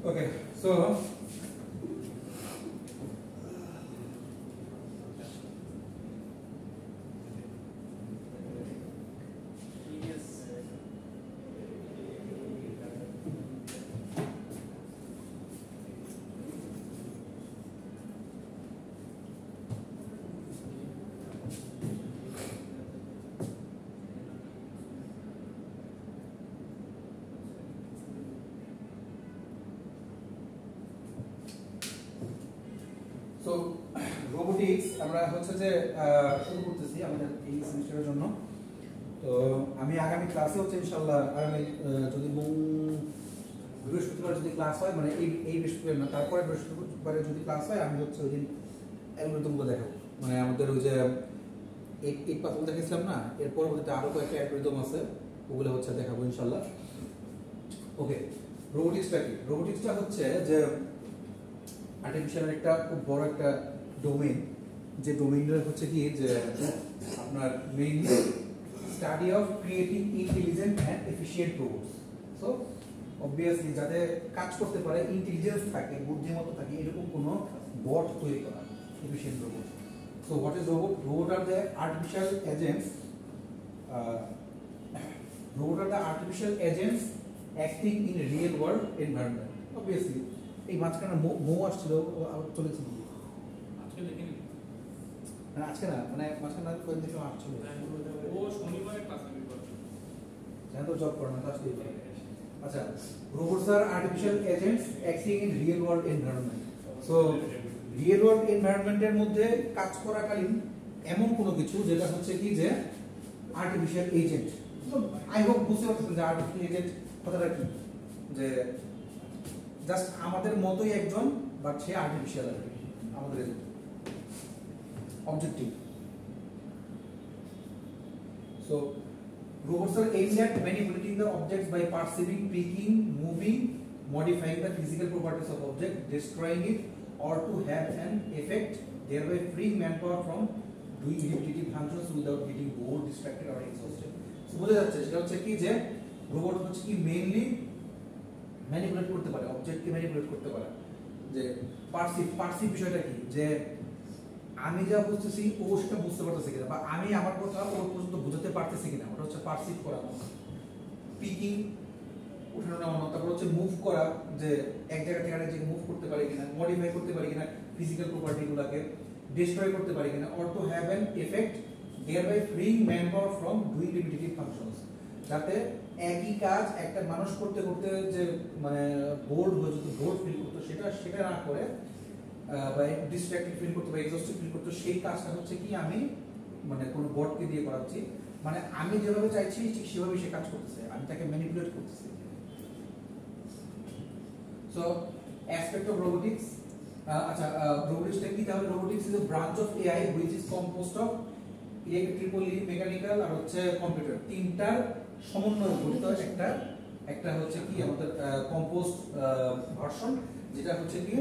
Okay, so robotics আমরা হচ্ছে যে শুরু করতেছি আমাদের এই সেমিস্টারের জন্য। তো আমি আগামী ক্লাসে হচ্ছে ইনশাআল্লাহ আগামী যদি বৃহস্পতিবার যদি ক্লাস হয়, মানে এই বৃহস্পতিবার না, তারপরে বৃহস্পতিবারে যদি ক্লাস হয়, আমি হচ্ছে ওই দিন অ্যালগরিদমগুলো দেখাবো। মানে আমাদের ওই যে এই পাতল দেখেছিলাম না, এর পরবর্তীতে আরো কয়েকটা অ্যালগরিদম আছে, ওগুলো হচ্ছে দেখাবো ইনশাআল্লাহ। ওকে, রোবোটিক্সটা কি? রোবোটিক্সটা হচ্ছে যে আর্টিফিশিয়াল একটা খুব বড় একটা ডোমেইন, যে ডোমেইনটা হচ্ছে কি যে আপনার mainly study of creating intelligent and efficient robots. So obviously যাতে কাজ করতে পারে, ইন্টেলিজেন্স থাকে, বুদ্ধিমত্তা থাকে, এরকম কোনো বট তৈরি করা, efficient robot. So what is robot? Robot are the artificial agents, robot are the artificial agents acting in real world environment. Obviously এই মাঝখানে মৌ আসছিল, চলেছিল আজকে দেখিনি, আজকে না, মানে মাঝখানে কয়েকদিন থেকে আসছিল, ও শনিবারে ক্লাস আমি করছি, জানো তো জব করে না ক্লাস দিয়ে। আচ্ছা, রোবটস আর artificial agents acting in real world environment. So real world এনভায়রনমেন্টের মধ্যে কাজ করাকালীন এমন কোনো কিছু যেটা হচ্ছে কি যে আর্টিফিশিয়াল এজেন্ট। আই হোপ বুঝতে পারছেন যে আর্টিফিশিয়াল এজেন্ট কথাটা কি, যে জাস্ট আমাদের মতোই একজন, বাট সে আর্টিফিশিয়াল আর কি, আমাদের objective. So robots are aimed at manipulating the objects by perceiving, picking, moving, modifying the physical properties of object, destroying it, or to have an effect, thereby freeing manpower from doing repetitive functions without getting bored, distracted, or exhausted. So বোঝা যাচ্ছে সেটা হচ্ছে কি যে robot হচ্ছে কি mainly manipulate করতে পারে, অবজেক্টকে ম্যানিপুলেট করতে পারে। যে পারসিভ বিষয়টা কি, যে আমি যা বুঝতেছি ও সেটা বুঝতে পারতেছে কিনা, বা আমি আমার কথা ওর পর্যন্ত বুঝাতে পারতেছি কিনা, ওটা হচ্ছে পারসিভ করা। পিকিং, উঠানো নামানো, তারপর হচ্ছে মুভ করা, যে এক জায়গা থেকে আরেক জায়গায় মুভ করতে পারে কিনা, মডিফাই করতে পারে কিনা ফিজিক্যাল প্রপার্টিগুলোকে, ডিস্ট্রয় করতে পারে কিনা, or to have an effect thereby freeing manpower from doing repetitive functions, যাতে একই কাজ একটা মানুষ করতে করতে যে মানে বোর্ড হয়ে যেত, বোর্ড ফিল করতো, সেটা না করে বা ডিস্ট্রাক্টেড ফিল করতে বা এক্সস্টিভ ফিল করতে, সেই কাজটা হচ্ছে কি আমি মানে কোনো বটকে দিয়ে করাচ্ছি। মানে আমি যেভাবে চাইছি ঠিক সেভাবে সে কাজ করতেছে, আমি তাকে ম্যানিপুলেট করতেছি। সো অ্যাসপেক্ট অফ রোবোটিক্স, আচ্ছা রোবোটিক্সটা কি? তাহলে robotics is a branch of AI which is composed of electrically, mechanical আর হচ্ছে কম্পিউটার, তিনটার সমন্বয়ে গঠিত একটা হচ্ছে কি আমাদের কম্পোজড ভার্সন, যেটা হচ্ছে কি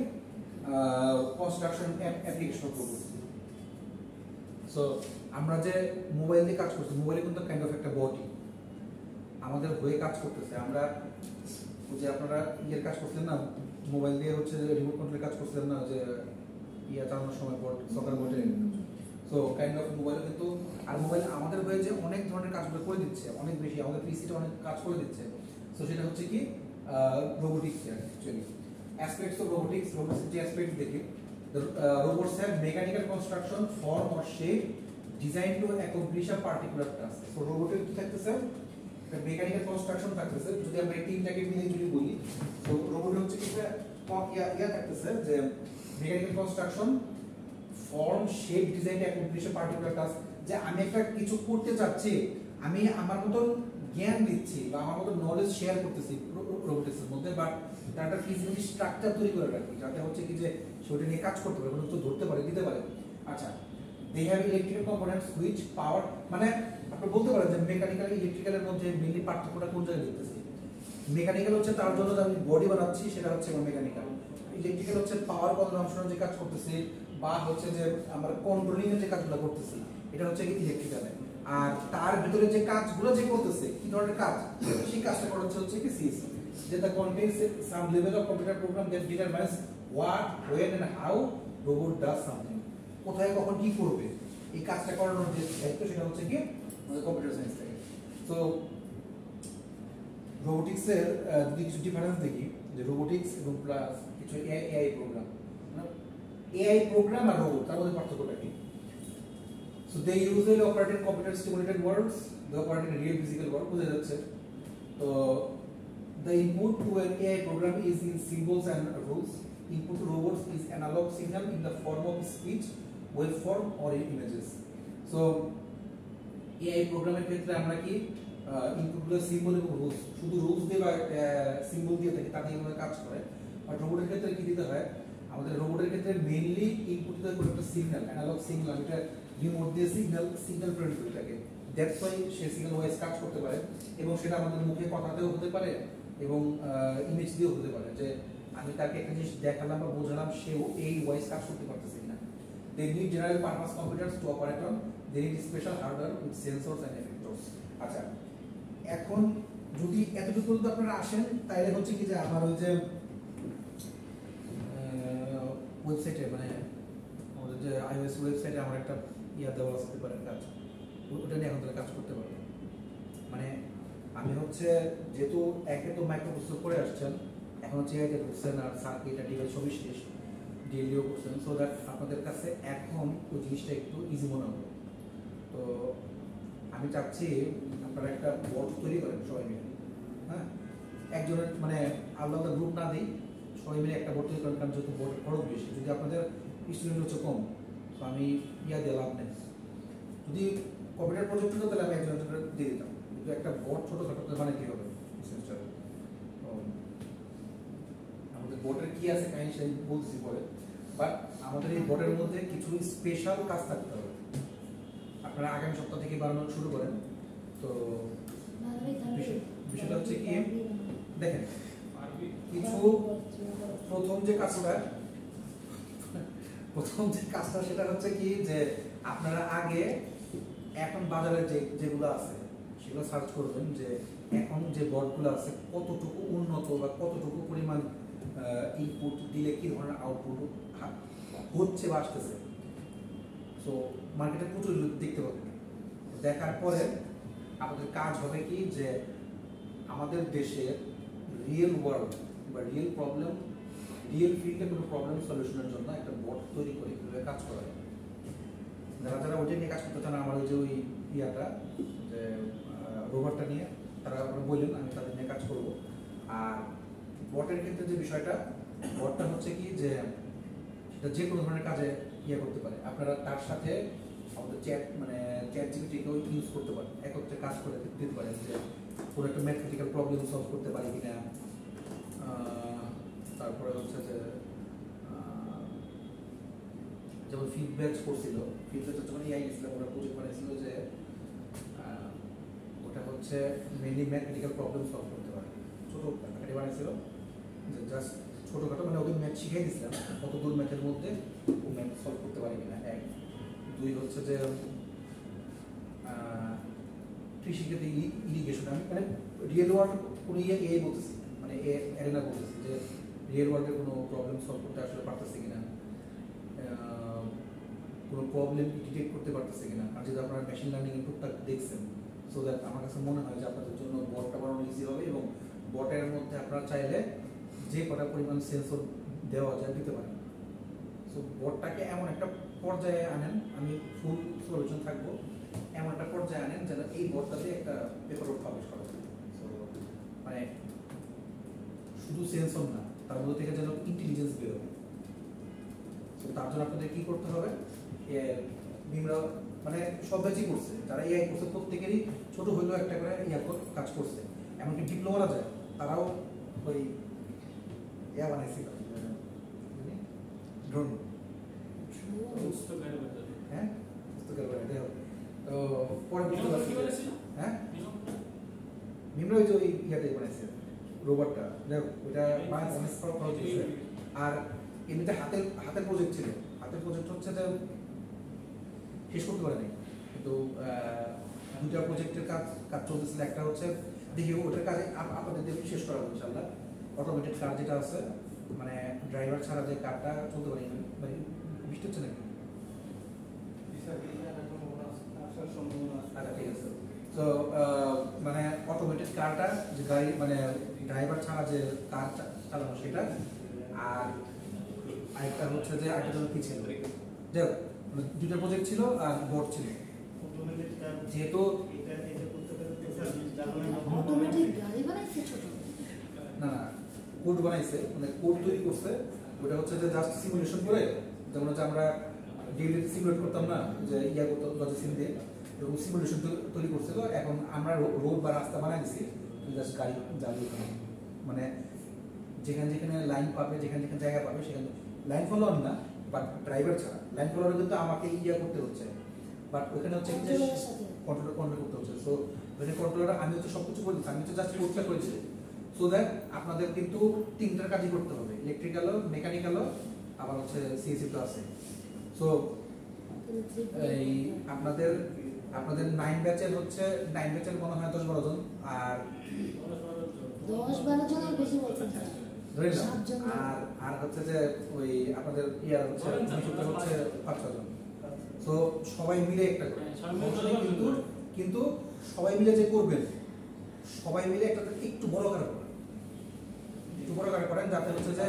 construction application of robotics. So আমরা যে মোবাইল দিয়ে কাজ করছি, মোবাইলে কিন্তু কাইন্ড অফ একটা বডি আমাদের হয়ে কাজ করতেছে। আমরা যে আপনারা ইয়ের কাজ করছেন না, মোবাইল দিয়ে হচ্ছে রিমোট কন্ট্রোলের কাজ করছেন না, যে ইয়া চালানোর সময় সকাল বোর্ডে। সো কাইন্ড অফ মোবাইলে কিন্তু, আর মোবাইল আমাদের হয়ে যে অনেক ধরনের কাজগুলো করে দিচ্ছে, অনেক বেশি আমাদের পিসিতে অনেক কাজ করে দিচ্ছে। সো সেটা হচ্ছে কি robotics actually. Aspects of robotics, robotics যে অ্যাসপেক্ট দেখি, robots have mechanical construction, form or shape designed to accomplish a particular task. So robot এর কি থাকতেছে, মেকানিক্যাল কনস্ট্রাকশন থাকতেছে। যদি আমরা এই তিনটাকে মিলে যদি বলি, তো রোবট হচ্ছে কি ইয়া থাকতেছে যে mechanical construction, form, shape, design two accomplish আ পার্টিকুলার টাস্ক, যে আমি একটা কিছু করতে চাচ্ছি, আমি আমার মতন জ্ঞান দিচ্ছি বা আমার মতন নলেজ শেয়ার করতেছি রোবোটিক্সের মধ্যে, বাট তার একটা ফিজিক্যালি স্ট্রাকচার তৈরি করে রাখি, যাতে হচ্ছে কি যে সেটা নিয়ে কাজ করতে পারে, কোনো ধরতে পারে, দিতে পারে। আচ্ছা, they have electrical components which power, মানে আপনি বলতে পারেন যে মেকানিক্যাল ইলেকট্রিক্যালের মধ্যে মেইনলি পার্থক্যটা কোন জায়গায় দেখতেছি। মেকানিক্যাল হচ্ছে তার জন্য যে আমি বডি বানাচ্ছি, সেটা হচ্ছে মেকানিক্যাল। ইলেকট্রিক্যাল হচ্ছে পাওয়ার কনজাম্পশন যে কাজ করতেছি, বা হচ্ছে যে আমরা কন্ট্রোলিং এর যে কাজগুলো করতেছি, এটা হচ্ছে কি ইলেকট্রিক্যাল। আর তার ভিতরে যে কাজগুলো যে করতেছে, কি ধরনের কাজ, সেই কাজটা করা হচ্ছে কি CSC. that the contains some level of computer program that determines what, when and how robot does something. কোথায় কখন কি করবে এই কাজটা করানোর যে দায়িত্ব সেটা হচ্ছে কি আমাদের কম্পিউটার সায়েন্স থেকে। সো রোবোটিক্স এর যদি কিছু ডিফারেন্স দেখি যে রোবোটিক্স এবং প্লাস কিছু এআই প্রোগ্রাম, এআই প্রোগ্রাম আর রোবট তার মধ্যে পার্থক্যটা কি? So they usually operate in computer stimulated worlds, they operate in real physical world, বোঝা যাচ্ছে। তো the input to an AI program is in symbols and rules. Input to robots is analog signal in the form of speech, waveform or images. So AI প্রোগ্রামের ক্ষেত্রে আমরা কি ইনপুটগুলো symbol এবং rules, শুধু rules দিয়ে বা সিম্বল দিয়ে থাকে তাতে আমরা কাজ করে। আর রোবটের ক্ষেত্রে কি দিতে হয়, আমাদের রোবটের ক্ষেত্রে মেইনলি ইনপুট দিতে হয় একটা সিগন্যাল, অ্যানালগ সিগন্যাল, এটা রিমোট দিয়ে সিগন্যাল প্রেরণ করে থাকে। That's why say signal wise কাজ করতে পারে এবং সেটা আমাদের মুখে কথাতেও হতে পারে এবং ইমেজ দিয়েও হতে পারে, যে আমি তাকে একটা জিনিস দেখালাম বা বোঝালাম সেও এই ওয়াইজ কাজ করতে পারতেছে কিনা। They need general purpose computers to operate on. They need special hardware with sensors and effectors. আচ্ছা, এখন যদি এতটুকু পর্যন্ত আপনারা আসেন তাইলে হচ্ছে কি যে আমার ওই যে ওয়েবসাইটে মানে আমাদের যে iOS ওয়েবসাইটে আমার একটা ইয়া দেওয়া আসতে পারে কাজ, ওটা নিয়ে এখন তাহলে কাজ করতে পারবে। মানে আমি হচ্ছে যেহেতু একে তো মাইক্রোপ্রসেসর করে আসছেন, এখন হচ্ছে এটা ঢুকছেন আর সার্কিট আর ডিভাইস সবই শেষ, ডিএলডিও করছেন, সো দ্যাট আপনাদের কাছে এখন ওই জিনিসটা একটু ইজি মনে হবে। তো আমি চাচ্ছি আপনারা একটা বোর্ড তৈরি করেন সবাই মিলে, হ্যাঁ, একজনের মানে আলাদা আলাদা গ্রুপ না দিই, সবাই মিলে একটা বোর্ড তৈরি করেন, কারণ যেহেতু বোর্ডের খরচ বেশি, যদি আপনাদের স্টুডেন্ট হচ্ছে কম, তো আমি ইয়া দিয়ে লাভ নেই। যদি কম্পিউটার প্রজেক্ট হতো তাহলে আমি একজনের দিয়ে দিতাম, কিন্তু একটা বোর্ড ছোটোখাটো মানে কী হবে সেমিস্টারে। আমাদের বোর্ডের কী আছে কাহিনী সেই বলছি পরে, বাট আমাদের এই বোর্ডের মধ্যে কিছু স্পেশাল কাজ থাকতে হবে। আপনারা আগামী সপ্তাহ থেকে বানানো শুরু করেন। তো বিষয়টা হচ্ছে কি দেখেন, কিছু প্রথম যে কাজটা সেটা হচ্ছে কি যে আপনারা আগে এখন বাজারে যেগুলো আছে সেগুলো সার্চ করবেন, যে এখন যে বোর্ডগুলো আছে কতটুকু উন্নত বা কতটুকু পরিমাণ ইনপুট দিলে কি ধরনের আউটপুট হচ্ছে বা আসতেছে। সো মার্কেটে প্রচুর দেখতে পাবেন, দেখার পরে আমাদের কাজ হবে কি যে আমাদের দেশের রিয়েল ওয়ার্ল্ড বা রিয়েল প্রবলেম, রিয়েল ফিল্ডে কোনো প্রবলেম সলিউশনের জন্য একটা বোর্ড তৈরি করে কীভাবে কাজ করা যায়। যারা ওইটা নিয়ে কাজ করতে চান, আমার ওই যে ওই ইয়াটা যে রোবটটা নিয়ে তারা বললেন, আমি তাদের নিয়ে কাজ করব। আর বটের ক্ষেত্রে যে বিষয়টা, বটটা হচ্ছে কি যে সেটা যে কোনো ধরনের কাজে ইয়ে করতে পারে, আপনারা তার সাথে আমাদের চ্যাট জিপিটিকেও ইউজ করতে পারেন, একত্রে কাজ করে দিতে পারেন, যে কোনো একটা ম্যাথমেটিক্যাল প্রবলেম সলভ করতে পারি কিনা। তারপরে হচ্ছে যে যেমন ফিডব্যাক করছিল, ফিডব্যাক যখন এআই গেছিলাম ওরা প্রজেক্ট বানিয়েছিল যে ওটা হচ্ছে মেনলি ম্যাথমেটিক্যাল প্রবলেম সলভ করতে পারে, ছোটো কাটাকাটি বানিয়েছিল, যে জাস্ট ছোটোখাটো মানে ওদের ম্যাথ শিখিয়ে দিয়েছিলাম কত দূর ম্যাথের মধ্যে ও ম্যাথ সলভ করতে পারে কিনা। এক দুই হচ্ছে যে কৃষিক্ষেত্রে ইরিগেশন, আমি মানে রিয়েল ওয়ার্ল্ড কোনো এআই বলতেছি, মানে অ্যারেনা বলতেছি, যে রিয়েল ওয়ার্ল্ডের কোনো প্রবলেম সলভ করতে আসলে পারতেছে কিনা, কোনো প্রবলেম ডিটেক্ট করতে পারতেছে কিনা। আর যদি আপনারা মেশিন লার্নিং ইনপুটটা দেখছেন, সো দ্যাট আমার কাছে মনে হয় যে আপনাদের জন্য বটটা বানানো ইজি হবে, এবং বটের মধ্যে আপনারা চাইলে যে কটা পরিমাণ সেন্সর দেওয়া যায় দিতে পারেন। সো বটটাকে এমন একটা পর্যায়ে আনেন, আমি ফুল সলিউশন থাকবো, এমন একটা পর্যায়ে আনেন যেন এই বটটাতে একটা পেপার পাবলিশ করা যায়। সো মানে শুধু সেন্সর না, তার মধ্যে থেকে যেন ইন্টেলিজেন্স বেরোবে। তো তার জন্য আপনাদের কি করতে হবে, নিম্ন মানে সব ব্যাচই করছে, যারা এআই করছে প্রত্যেকেরই ছোট হইলেও একটা করে কাজ করছে, এমনকি ডিপ্লোমারা যায় তারাও ওই ইয়া বানাইছিল, ড্রোন, হ্যাঁ পুস্তকের বানাইতে হবে। তো পরে বুঝতে পারছি, হ্যাঁ নিম্ন ওই যে ওই ইয়াতে বানাইছে রোবটটা, দেখো ওইটা বানাইছে অনেক খরচ হয়েছে। আর এমনিতে হাতের প্রজেক্ট ছিল, হাতের প্রজেক্ট হচ্ছে যে শেষ করতে পারেনি, কিন্তু দুটা প্রজেক্টের কাজ চলতেছিল। একটা হচ্ছে দেখি ওটার কাজে আপনাদের দিয়ে শেষ করা হবে ইনশাআল্লাহ। অটোমেটেড কার যেটা আছে মানে ড্রাইভার ছাড়া যে কারটা চলতে পারে, মানে বৃষ্টি হচ্ছে নাকি? আচ্ছা ঠিক আছে। তো মানে অটোমেটেড কারটা যে গাড়ি মানে ড্রাইভার ছাড়া যে কার চালানো সেটা, আর আরেকটা হচ্ছে যে আরেকটা কি ছিল, যে দুটো প্রজেক্ট ছিল আর বোর্ড ছিল। যেহেতু না না কোড বানাইছে, মানে কোড তৈরি করছে, ওটা হচ্ছে যে জাস্ট সিমুলেশন করে, যেমন হচ্ছে আমরা ডেইলি সিমুলেট করতাম না যে ইয়া করতাম লজিসিম দিয়ে, এরকম সিমুলেশন তৈরি করছে। তো এখন আমরা রোড বা রাস্তা বানাই দিছি, জাস্ট গাড়ি যাবে, মানে যেখানে যেখানে লাইন পাবে, যেখানে যেখানে জায়গা পাবে সেখানে লাইন ফলোয়ার না, বাট ড্রাইভার ছাড়া। লাইন ফলোয়ার কিন্তু আমাকে ইয়া করতে হচ্ছে, বাট ওখানে হচ্ছে যে কন্ট্রোল করতে হচ্ছে। সো ওখানে কন্ট্রোলার আমি হচ্ছে সবকিছু করে দিচ্ছি, আমি হচ্ছে জাস্ট কোডটা করেছি। সো দ্যাট আপনাদের কিন্তু তিনটার কাজই করতে হবে, ইলেকট্রিক্যালও, মেকানিক্যালও, আবার হচ্ছে সিএসসি তো আছে। সো এই আপনাদের 9 ব্যাচের হচ্ছে 9 ব্যাচের মনে হয় 10-12 জন, আর 10-12 জনের বেশি বলছেন আর আর হচ্ছে যে ওই আপনাদের ইয়ার হচ্ছে বিশুদ্ধ হচ্ছে 5-6 জন। সো সবাই মিলে একটা করে কিন্তু সবাই মিলে যে করবেন, সবাই মিলে একটা একটু বড় করে করেন, একটু বড় করে করেন, যাতে হচ্ছে যে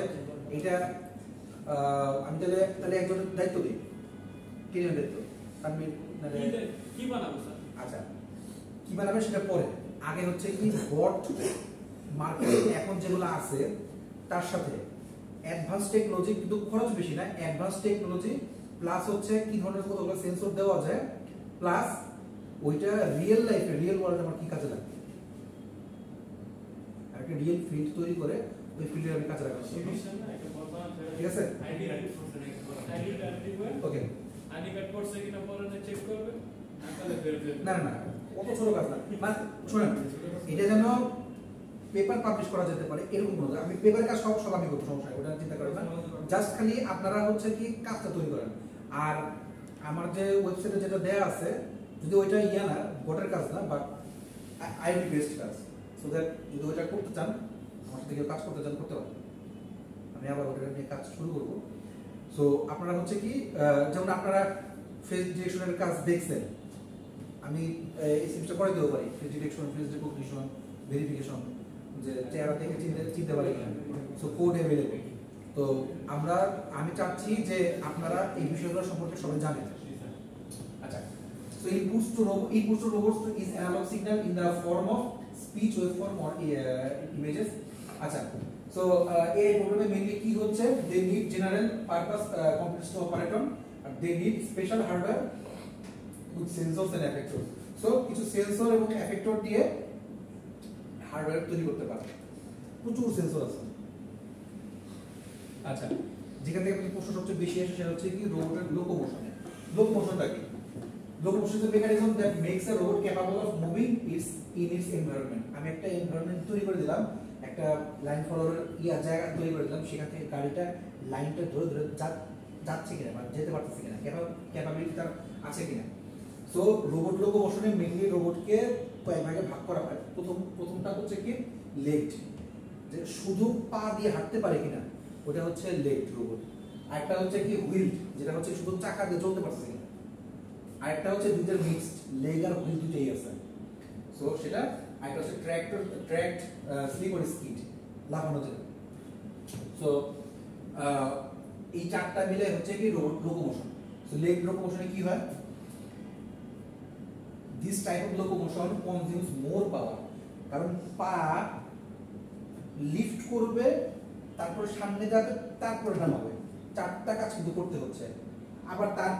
এটা আমি তাহলে একজনের দায়িত্ব দিই, কিনের দায়িত্ব আমি কি বানাবো স্যার? আচ্ছা কি বানাবে সেটা পরে, আগে হচ্ছে কি বট মার্কেটে এখন যেগুলো আছে তার সাথে অ্যাডভান্স টেকনোলজি, কিন্তু খরচ বেশি না, অ্যাডভান্স টেকনোলজি প্লাস হচ্ছে কি ধরনের কতগুলো সেন্সর দেওয়া যায়, প্লাস ওইটা রিয়েল লাইফে রিয়েল ওয়ার্ল্ডে আমার কি কাজে লাগবে, আর একটা রিয়েল ফিল্ড তৈরি করে ওই ফিল্ডে আমি কাজে লাগাবো। ঠিক আছে ওকে, আইডি কার্ড করছে কিনা পরে চেক করবে, না না অত ছোট কাজ না, মানে শুনেন এটা যেন পেপার পাবলিশ করা যেতে পারে এরকম কোনো, আমি পেপারের কাজ সব আমি করতে সমস্যা, ওটা চিন্তা করেন না, জাস্ট খালি আপনারা হচ্ছে কি কাজটা তৈরি করেন। আর আমার যে ওয়েবসাইটে যেটা দেয়া আছে, যদি ওইটা ইয়া না ভোটের কাজ না, বাট আইডি বেসড কাজ, সো দ্যাট যদি ওইটা করতে চান, আমার সাথে কেউ কাজ করতে চান করতে পারেন, আমি আবার ওটা নিয়ে কাজ শুরু করবো। সো আপনারা হচ্ছে কি যেমন আপনারা ফেস ডিরেকশনের কাজ দেখছেন, আমি এই সিস্টেমটা করে দিতে পারি, face direction, face recognition, verification, যে চেহারা থেকে চিনতে পারে কিনা, সো কোড অ্যাভেলেবল। তো আমি চাচ্ছি যে আপনারা এই বিষয়গুলো সম্পর্কে সবাই জানেন। আচ্ছা, so inputs to robots is analog signal in the form of speech waveform or images. আচ্ছা, so AI প্রোগ্রামে মেইনলি কি হচ্ছে, they need general purpose computers to operate on, and they need special hardware with sensors and effectors. So কিছু sensor এবং effector দিয়ে hardware তৈরি করতে পারে, প্রচুর সেন্সর আছে। আচ্ছা, যেখান থেকে প্রশ্ন সবচেয়ে বেশি আসে সেটা হচ্ছে কি রোবটের লোকোমোশনটা কি? Locomotion is a mechanism that makes a robot capable of moving in its environment. আমি একটা এনভায়রনমেন্ট তৈরি করে দিলাম, একটা লাইন ফলোয়ার জায়গা তৈরি করে দিলাম, সেখান থেকে গাড়িটা লাইনটা ধরে ধরে যাচ্ছে কিনা বা যেতে পারতেছে কিনা, ক্যাপাবিলিটি তার আছে কিনা। সো রোবট লোকোমোশনে মেইনলি রোবটকে কয়েক ভাগে ভাগ করা হয়। প্রথমটা হচ্ছে কি লেগড, যে শুধু পা দিয়ে হাঁটতে পারে কিনা, ওটা হচ্ছে লেগড রোবট। আরেকটা হচ্ছে কি হুইলড, যেটা হচ্ছে শুধু চাকা দিয়ে চলতে পারছে কিনা। আরেকটা হচ্ছে দুইটার মিক্সড, লেগ আর হুইল দুইটাই আছে। সো সেটা আরেকটা হচ্ছে ট্র্যাকড স্লিপ অর স্কিড, লাফানো যায়। সো এই চারটা মিলে হচ্ছে কি রোবট লোকোমোশন। সো লেগ লোকোমোশনে কি হয়, this type of locomotion consumes more power, কারণ পা লিফট করবে, তারপর সামনে যাবে, তারপর নামাবে, চারটা কাজ কিন্তু করতে হচ্ছে। আবার তার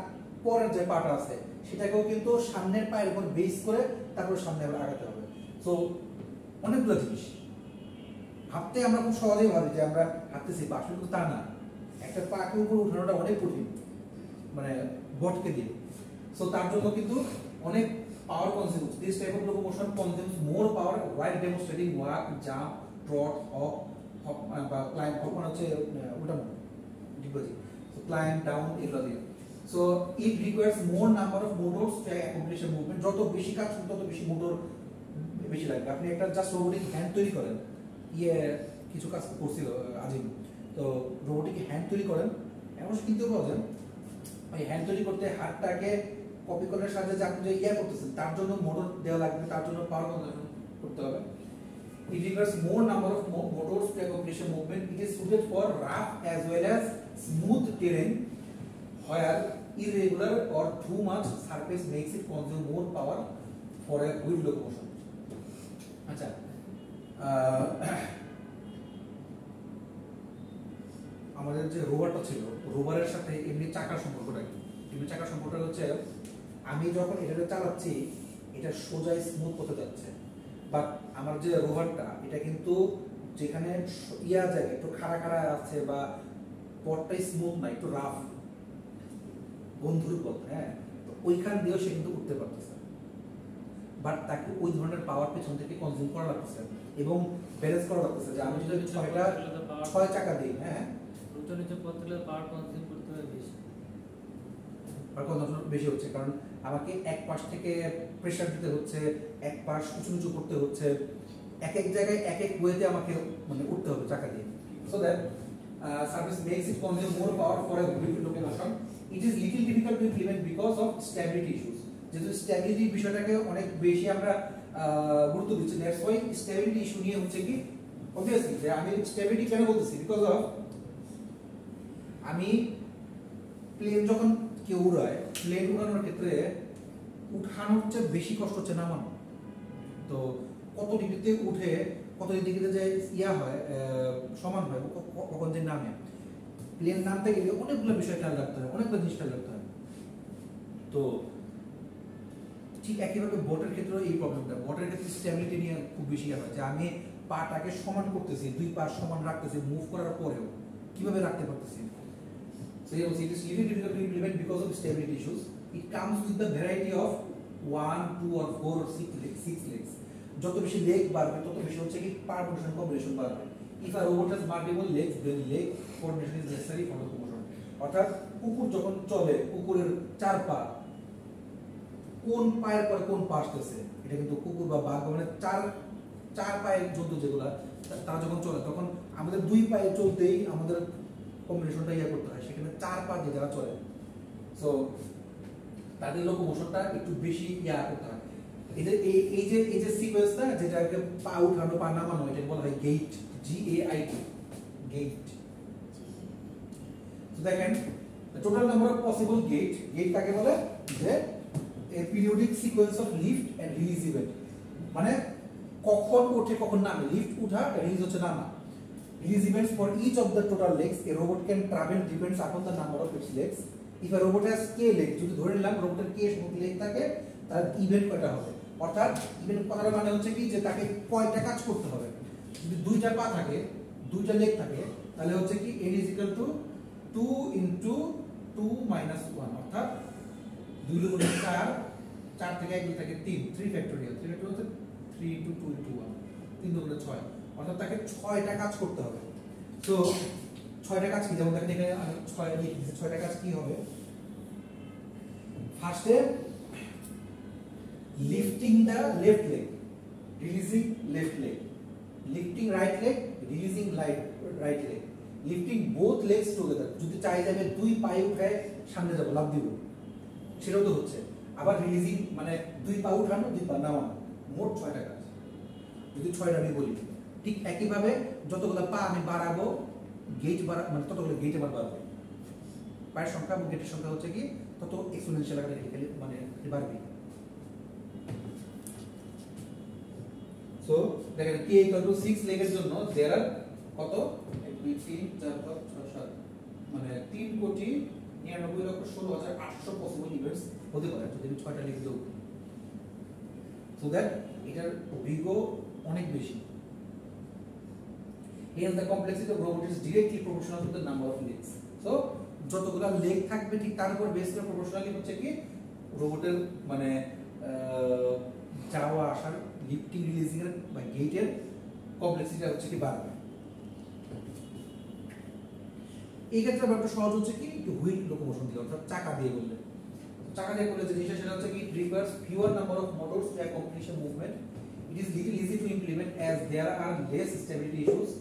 পরের যে পাটা আছে সেটাকেও কিন্তু সামনের পায়ের উপর বেস করে তারপর সামনে আবার আগাতে হবে। সো অনেকগুলো জিনিস ভাবতে আমরা খুব সহজেই ভাবি যে আমরা হাঁটতেছি, আসলে কিন্তু তা না, একটা পাকে উপর উঠানোটা অনেক কঠিন, মানে বটকে দিয়ে। সো তার জন্য কিন্তু অনেক power consumes. This type of locomotion consumes more power while demonstrating walk, jump, trot, hop, climb. Hop মানে হচ্ছে উঠানো, ডিপোজিট। So climb, down এগুলো দিয়ে। So it requires more number of motors to accomplish a movement. যত বেশি কাজ তত বেশি মোটর বেশি লাগবে। আপনি একটা জাস্ট রোবোটিক হ্যান্ড তৈরি করেন, কিছু কাজ করছিল আজিম, তো রোবোটিক হ্যান্ড তৈরি করেন, এমন কিনতে পাওয়া যায়। ওই হ্যান্ড তৈরি করতে হাতটাকে কপি করার সাথে যে আপনি যে করতেছেন তার জন্য মোটর দেওয়া লাগবে, তার জন্য পাওয়ার কনজাম্পশন করতে হবে। It requires more number of motors to accomplish a movement. It is suited for rough as well as smooth terrain where irregular or too much surface makes it consume more power for a wheel locomotion. আচ্ছা, আমাদের যে রোভারটা ছিল, রোভারের সাথে এমনি চাকার সম্পর্কটা কি? এমনি চাকার সম্পর্কটা হচ্ছে আমি যখন এটাকে চালাচ্ছি এটা সোজা স্মুথ হতে যাচ্ছে, বাট আমার যে রোভারটা এটা কিন্তু যেখানে জায়গায় একটু খাড়া খাড়া আছে বা পথটাই স্মুথ না, একটু রাফ বন্ধুর পথ, হ্যাঁ, তো ওইখান দিয়েও সে কিন্তু উঠতে পারতেছে, বাট তাকে ওই ধরনের পাওয়ার পেছন থেকে কনজিউম করা লাগতেছে এবং ব্যালেন্স করা লাগতেছে যে আমি যদি 6 চাকা দিই, হ্যাঁ, পাওয়ার কনজিউম করতে হবে বেশি, পাওয়ার কনজিউম বেশি হচ্ছে, কারণ আমাকে এক পাশ থেকে প্রেসার দিতে হচ্ছে, এক পাশ উঁচু নিচু করতে হচ্ছে, এক এক জায়গায় এক এক ওয়েতে আমাকে মানে উঠতে হবে চাকা দিয়ে। So that service makes it consume more power for a wheel locomotion. It is little difficult to implement because of stability issues. যেহেতু স্ট্যাবিলিটি বিষয়টাকে অনেক বেশি আমরা গুরুত্ব দিচ্ছি, দ্যাটস ওয়াই স্ট্যাবিলিটি ইস্যু নিয়ে হচ্ছে কি অবভিয়াসলি যে আমি স্ট্যাবিলিটি কেন বলতেছি, বিকজ অফ আমি প্লেন যখন কেউ উড়ায়, প্লেন উড়ানোর ক্ষেত্রে উঠানোর চেয়ে বেশি কষ্ট হচ্ছে নামানো। তো কত ডিগ্রিতে উঠে কত ডিগ্রিতে যে হয় সমান হয়, কখন যে নামে, প্লেন নামতে গেলে অনেকগুলো বিষয় খেয়াল রাখতে হয়, অনেকগুলো জিনিস খেয়াল রাখতে হয়। তো ঠিক একইভাবে বোটের ক্ষেত্রেও এই প্রবলেমটা, বোটের ক্ষেত্রে স্টেবিলিটি নিয়ে খুব বেশি হয় যে আমি পাটাকে সমান করতেছি, দুই পা সমান রাখতেছি, মুভ করার পরেও কিভাবে রাখতে পারতেছি। So it is really difficult to implement because of stability issues. It comes with the variety of 1, 2 or 4 or 6 legs. যত বেশি লেগ বাড়বে তত বেশি হচ্ছে কি পারমুটেশন কম্বিনেশন বাড়বে। If a robot has multiple legs, then leg coordination is necessary for locomotion. অর্থাৎ কুকুর যখন চলে, কুকুরের 4 পা, কোন পায়ের পরে কোন পা আসতেছে, এটা কিন্তু কুকুর বা বাঘ মানে চার পায়ের জন্তু যেগুলা তারা যখন চলে তখন আমাদের 2 পায়ে চলতেই আমাদের কম্বিনেশনটা করতে হয়, সেখানে 4 পা দিয়ে যারা চলে, সো তাদের লোকোমোশনটা একটু বেশি করতে হয়। এই যে সিকোয়েন্সটা যেটাকে পা উঠানো পা নামানো, এটা বলা হয় গেইট, GAIT, গেইট। তো দেখেন total number of possible gate কাকে বলে, যে a periodic sequence of lift and release event, মানে কখন ওঠে কখন নামে, লিফট উঠা, রিলিজ হচ্ছে নামা। Release events for each of the total legs a robot can travel depends upon the number of its legs. If a robot has k legs, যদি ধরে নিলাম রোবটের k সংখ্যক লেগ থাকে, তার ইভেন্ট কয়টা হবে, অর্থাৎ ইভেন্ট কথাটা মানে হচ্ছে কি যে তাকে কয়টা কাজ করতে হবে। যদি 2টা পা থাকে, 2টা লেগ থাকে, তাহলে হচ্ছে কি n is equal to 2 into 2 minus 1, অর্থাৎ 2 গুণ 4, 4 থেকে 1 থাকে 3 ফ্যাক্টোরিয়াল, 3 ফ্যাক্টোরিয়াল হচ্ছে 3 into 2 into 1, 3 গুণ 6, অর্থাৎ তাকে 6টা কাজ করতে হবে। তো 6টা কাজ কি, যেমন দেখেন এখানে আমি 6 লিখেছি, 6টা কাজ কি হবে। ফার্স্টে lifting the left leg, releasing left leg, lifting right leg, releasing right leg, lifting both legs together, যদি চাই যাবে 2 পায়ে উঠায় সামনে যাব, লাফ দিব, সেটাও তো হচ্ছে। আবার রিলিজিং মানে 2 পা উঠানো, 2 পা নামানো, মোট 6টা কাজ যদি 6টা আমি বলি। ঠিক একইভাবে যতগুলো পা আমি বাড়াবো, গেট মানে ততগুলো গেট আবার বাড়বে, পায়ের সংখ্যা এবং গেটের সংখ্যা হচ্ছে কি তত এক্সপোনেনশিয়াল আকারে মানে বাড়বে। সো দেখেন k = 6 লেগের জন্য देयर আর কত 1 2 3 4 5 6 7 মানে 3,99,16,800 পসিবল ইভেন্টস হতে পারে যদি আমি 6টা লেগ দেব। সো দ্যাট এটার বিগো অনেক বেশি। Hence the complexity of robot is directly proportional to the number of legs. So যতগুলো লেগ থাকবে ঠিক তার উপর বেস করে প্রপোর্শনালি হচ্ছে কি রোবটের মানে যাওয়া আসার, লিফটিং রিলিজিং এর বা গেটের কমপ্লেক্সিটি হচ্ছে কি বাড়বে। এই ক্ষেত্রে ব্যাপারটা সহজ হচ্ছে কি একটু হুইল লোকোমোশন দিয়ে, অর্থাৎ চাকা দিয়ে বললে, চাকা দিয়ে করলে যে জিনিসটা সেটা হচ্ছে কি requires fewer number of motors two accomplish a movement. it is little easy to implement as there are less stability issues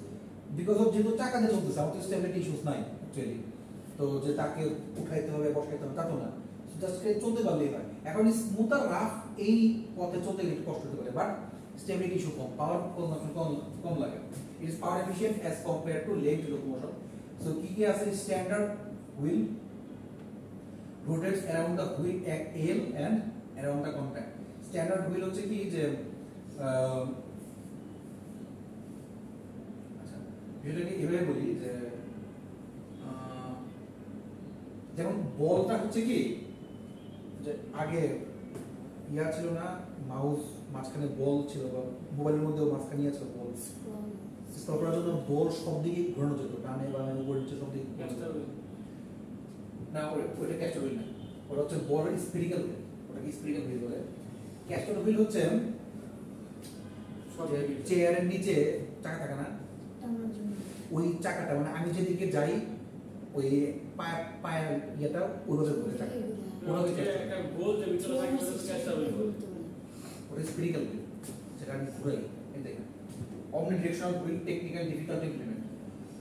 because of যেহেতু চাকা দিয়ে চলতেছে আমাদের স্টেবিলিটি ইস্যুস নাই অ্যাকচুয়ালি তো যে তাকে উঠাইতে হবে বসাইতে হবে তা তো না জাস্ট চলতে পারলেই হয় এখন স্মুথ আর রাফ এই পথে চলতে গেলে একটু কষ্ট হতে পারে বাট স্টেবিলিটি ইস্যু কম পাওয়ার কম লাগে it is power efficient as compared to late locomotion so কি আছে standard wheel rotates around the wheel L and around the contact standard wheel হচ্ছে কি যে আচ্ছা এটাকে এভাবে বলি যে যেমন বলটা হচ্ছে কি যে আগে ইয়া ছিল না মাউস মাঝখানে বল ছিল বা মোবাইলের মধ্যেও মাঝখানে ইয়া ছিল বল স্ক্রল করার জন্য বল সব দিকে ঘোরানো যেত ডানে বামে উপরে নিচে সব দিকে না ওটা ক্যাস্টার হুইল না ওটা হচ্ছে বল স্পিরিক্যাল ওটা কি স্পিরিক্যাল হুইল বলে ক্যাস্টার হুইল হচ্ছে চেয়ারের নিচে চাকা থাকে না ওই চাকাটা মানে আমি যেদিকে যাই ওই পায়ের ইয়েটা ওইভাবে ঘুরে থাকে একটা গোল যে ভিতরে থাকে ওটা ক্যাস্টার হুইল ওটা স্পিরিক্যাল হুইল যেটা আমি ঘুরাই এই দেখেন omnidirectional wheel technical difficult implement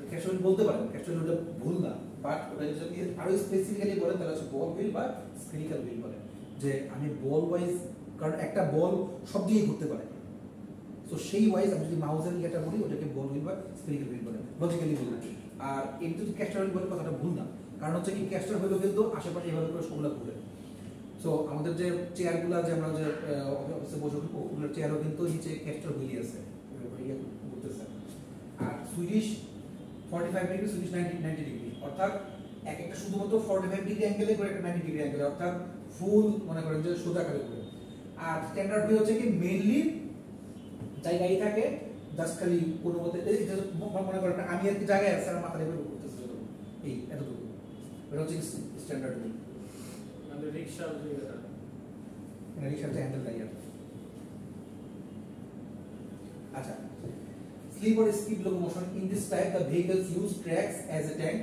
castor wheel বলতে পারেন ক্যাস্টার হুইলটা ভুল না বাট ওটা যদি আরো স্পেসিফিক্যালি বলেন তাহলে হচ্ছে বল হুইল বা স্পিরিক্যাল হুইল বলে যে আমি বল ওয়াইজ কারণ একটা বল সব দিকে ঘুরতে পারে তো সেই ওয়াইজ আমি যদি মাউসের ইয়েটা বলি ওটাকে বল হুইল বা স্পিরিক্যাল হুইল বলে লজিক্যালি বলি আর এমনি যদি ক্যাস্টার হুইল বলে কথাটা ভুল না কারণ হচ্ছে কি ক্যাস্টার হুইলও কিন্তু আশেপাশে এভাবে করে সবগুলো ঘুরে সো আমাদের যে চেয়ারগুলো যে আমরা যে অফিসে বসে ওগুলোর চেয়ারও কিন্তু নিচে ক্যাস্টার হুইলই আছে ইয়ে ঘুরতেছে আর সুইডিশ 45 ডিগ্রি সুইডিশ 90 ডিগ্রি অর্থাৎ এক একটা শুধুমাত্র 45 ডিগ্রি অ্যাঙ্গেলে করে একটা 90 ডিগ্রি অ্যাঙ্গেলে অর্থাৎ ফুল মনে করেন যে সোজা করে ঘুরে আর স্ট্যান্ডার্ড হুইল হচ্ছে কি মেইনলি জায়গায় থাকে জাস্ট খালি কোনো মতে মনে করেন আমি আর কি জায়গায় আছে আর মাথায় এভাবে ঘুরতেছে এই এতটুকু এটা হচ্ছে স্ট্যান্ডার্ড হুইল আমাদের রিকশার যে এটা রিকশার যে হ্যান্ডেল টাইয়ার আচ্ছা sleep or skip locomotion in this type the vehicles use tracks as a tank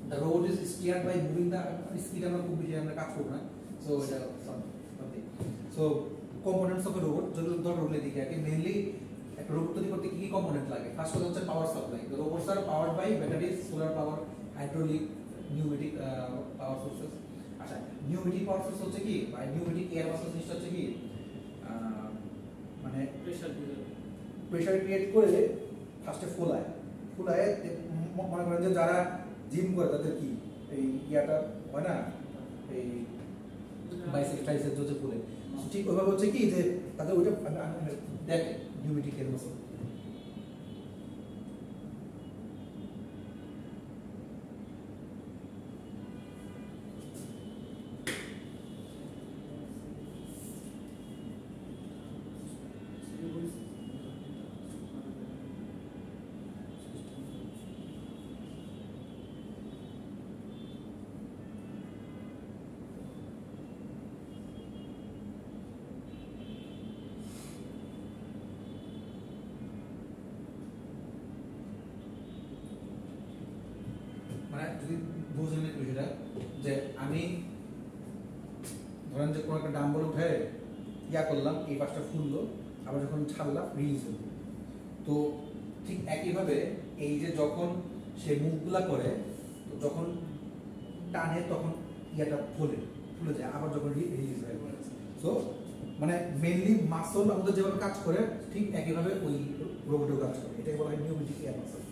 the road is steered by moving the speed আমরা খুব বেশি আমরা কাজ করব না সো এটা something so components of a robot যদি ধরো রোলে দিকে আগে মেইনলি একটা রোবট তৈরি করতে কি কি কম্পোনেন্ট লাগে ফার্স্ট কথা হচ্ছে power supply the robots are powered by batteries solar power hydraulic pneumatic power sources আচ্ছা pneumatic power source হচ্ছে কি বা pneumatic air source জিনিসটা হচ্ছে কি মানে প্রেসার ক্রিয়েট করে ফার্স্টে ফুলায় মনে করেন যে যারা জিম করে তাদের কি এই ইয়াটা হয় না এই বাইসেপ ট্রাইসেপ যে ফুলে ঠিক ওইভাবে হচ্ছে কি যে তাদের ওইটা দেখে নিউমেটিক এর মতো যদি বুঝলেন বিষয়টা যে আমি ধরেন যে কোনো একটা ডাম্বল উঠে ইয়া করলাম এই পাশটা ফুললো আবার যখন ছাড়লাম রিলিজ হলো তো ঠিক একইভাবে এই যে যখন সে মুভগুলা করে যখন টানে তখন ইয়াটা ফুলে যায় আবার যখন রিলিজ হয় সো মানে মেইনলি মাসল আমাদের যেভাবে কাজ করে ঠিক একইভাবে ওই রোবটেও কাজ করে এটাকে বলা হয় নিউমেটিক এয়ার মাসল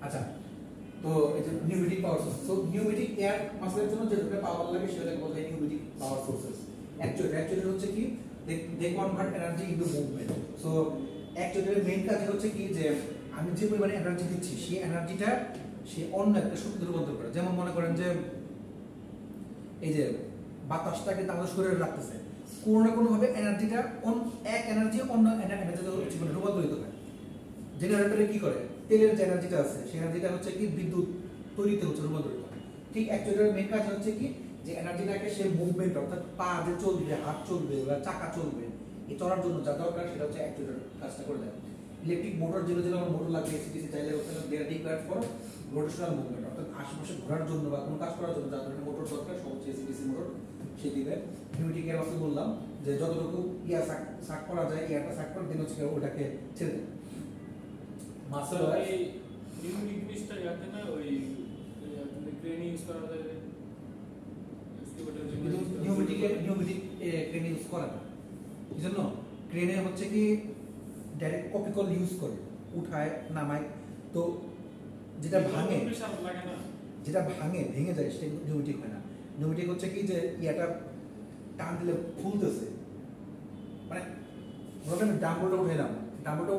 আচ্ছা তো এই যে pneumatic power source so pneumatic air মাসলের জন্য যেটা পাওয়ার লাগে সেটাকে বলা হয় নিউমেটিক পাওয়ার সোর্সেস অ্যাকচুয়ালি হচ্ছে কি they convert energy into movement so actually main কাজ হচ্ছে কি যে আমি যে পরিমাণে এনার্জি দিচ্ছি সেই এনার্জিটা সে অন্য একটা শক্তিতে রূপান্তর করে যেমন মনে করেন যে এই যে বাতাসটা কিন্তু আমাদের শরীরে রাখতেছে কোনো না কোনো ভাবে এনার্জিটা এক এনার্জি অন্য এনার্জিতে রূপান্তরিত হয় জেনারেটরে কি করে তেলের যে এনার্জিটা আছে সেই এনার্জিটা হচ্ছে কি বিদ্যুৎ তৈরিতে হচ্ছে রূপান্তরিত ঠিক অ্যাকচুয়ালির মেইন কাজ হচ্ছে কি যে এনার্জিটাকে সে মুভমেন্ট অর্থাৎ পা যে চলবে হাত চলবে বা চাকা চলবে এই চলার জন্য যা দরকার সেটা হচ্ছে অ্যাকচুয়ালির কাজটা করে দেয় ইলেকট্রিক মোটর যেগুলো আমার মোটর লাগে এসিডিসি চাইলে ওখানে they are required for rotational movement অর্থাৎ আশেপাশে ঘোরার জন্য বা কোনো কাজ করার জন্য যা ধরনের মোটর দরকার সব হচ্ছে এসিডিসি মোটর সে দিবে নিউমেটিক এর মাসল বললাম যে যতটুকু ইয়া সাক করা যায় ইয়াটা সাক করে দেন হচ্ছে ওটাকে ছেড়ে দেন মাসল এই ইংলিশটা ইয়াতে না ওই ক্রেন ইউজ করা যায় নিউমেটিক ক্রেন ইউজ করা না এই জন্য ক্রেনে হচ্ছে কি ডাইরেক্ট কপি কল ইউজ করে উঠায় নামায় তো যেটা ভাঙে ভেঙে যায় সেটা নিউমেটিক হয় না নিউমেটিক হচ্ছে কি যে ইয়াটা টান দিলে ফুলতেছে মানে ধরো আমি ডাম্বলটা উঠাইলাম ডাম্বলটা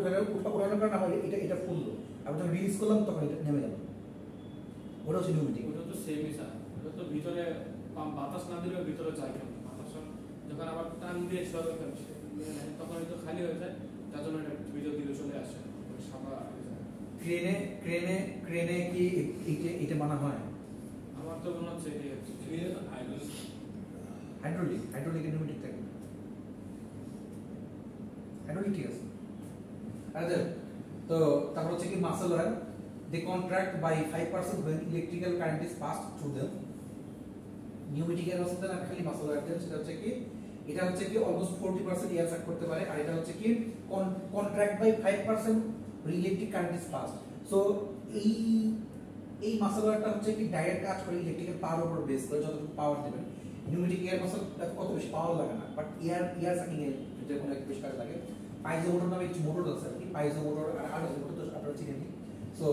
উঠানোর কারণে আমার এটা ফুললো আমি যখন রিলিজ করলাম তখন এটা নেমে গেল ওটা হচ্ছে নিউমেটিক ওটা তো সেমই স্যার ওটা তো ভিতরে বাতাস না দিলেও ভিতরে যায় কেন বাতাস যখন আবার টান দিয়ে সরে তখন হয়তো খালি হয়ে যায় তার জন্য এটা ভিতর দিকে চলে আসে সাদা ক্রেনে কি এটা মানা হয় আমার তো মনে হচ্ছে হাইড্রোলিক নিউমেটিক থাকে হাইড্রোলিক ঠিক আছে আচ্ছা তো তারপর হচ্ছে কি muscle wire they contract by 5% when electrical current is passed through them pneumatic এর হচ্ছে না খালি মাসল ওয়্যার দেন সেটা হচ্ছে কি এটা হচ্ছে কি অলমোস্ট 40% এয়ার সাক করতে পারে আর এটা হচ্ছে কি contract by 5% electric current is passed so এই মাসল ওয়্যারটা হচ্ছে কি ডাইরেক্ট কাজ করে ইলেকট্রিক্যাল পাওয়ার উপর বেস করে যতটুকু পাওয়ার দেবেন নিউমেটিক এয়ার মাসল কত বেশি পাওয়ার লাগে না বাট এয়ার সাকিং এর যে কোনো একটা বেশি কাজ লাগে পাইজো মোটর নামে কিছু মোটর আছে আর কি পাইজো মোটর আর আরো মোটর তো আপনারা চিনেন সো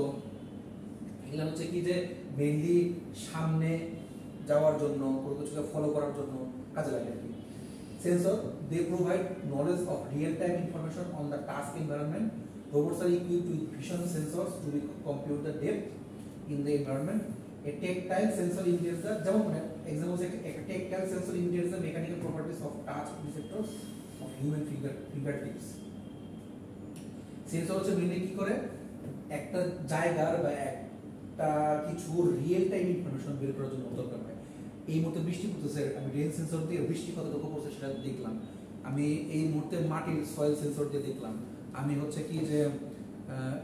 এগুলো হচ্ছে কি যে মেইনলি সামনে যাওয়ার জন্য কোনো কিছুকে ফলো করার জন্য কাজে লাগে আর কি sensor they provide knowledge of real time information on the task environment robots are equipped with vision sensors to compute the depth in the environment a tactile sensor imitates the যেমন মানে example से एक tactile sensor imitates the mechanical properties of touch receptors of human fingertips sensor হচ্ছে mainly কি করে একটা জায়গার বা একটা কিছু রিয়েল টাইম ইনফরমেশন বের করার জন্য দরকার হয় এই মুহূর্তে বৃষ্টি পড়তেছে আমি রেন সেন্সর দিয়ে বৃষ্টি কতটুকু পড়ছে সেটা দেখলাম আমি এই মুহূর্তে মাটির সয়েল সেন্সর দিয়ে দেখলাম আমি হচ্ছে কি যে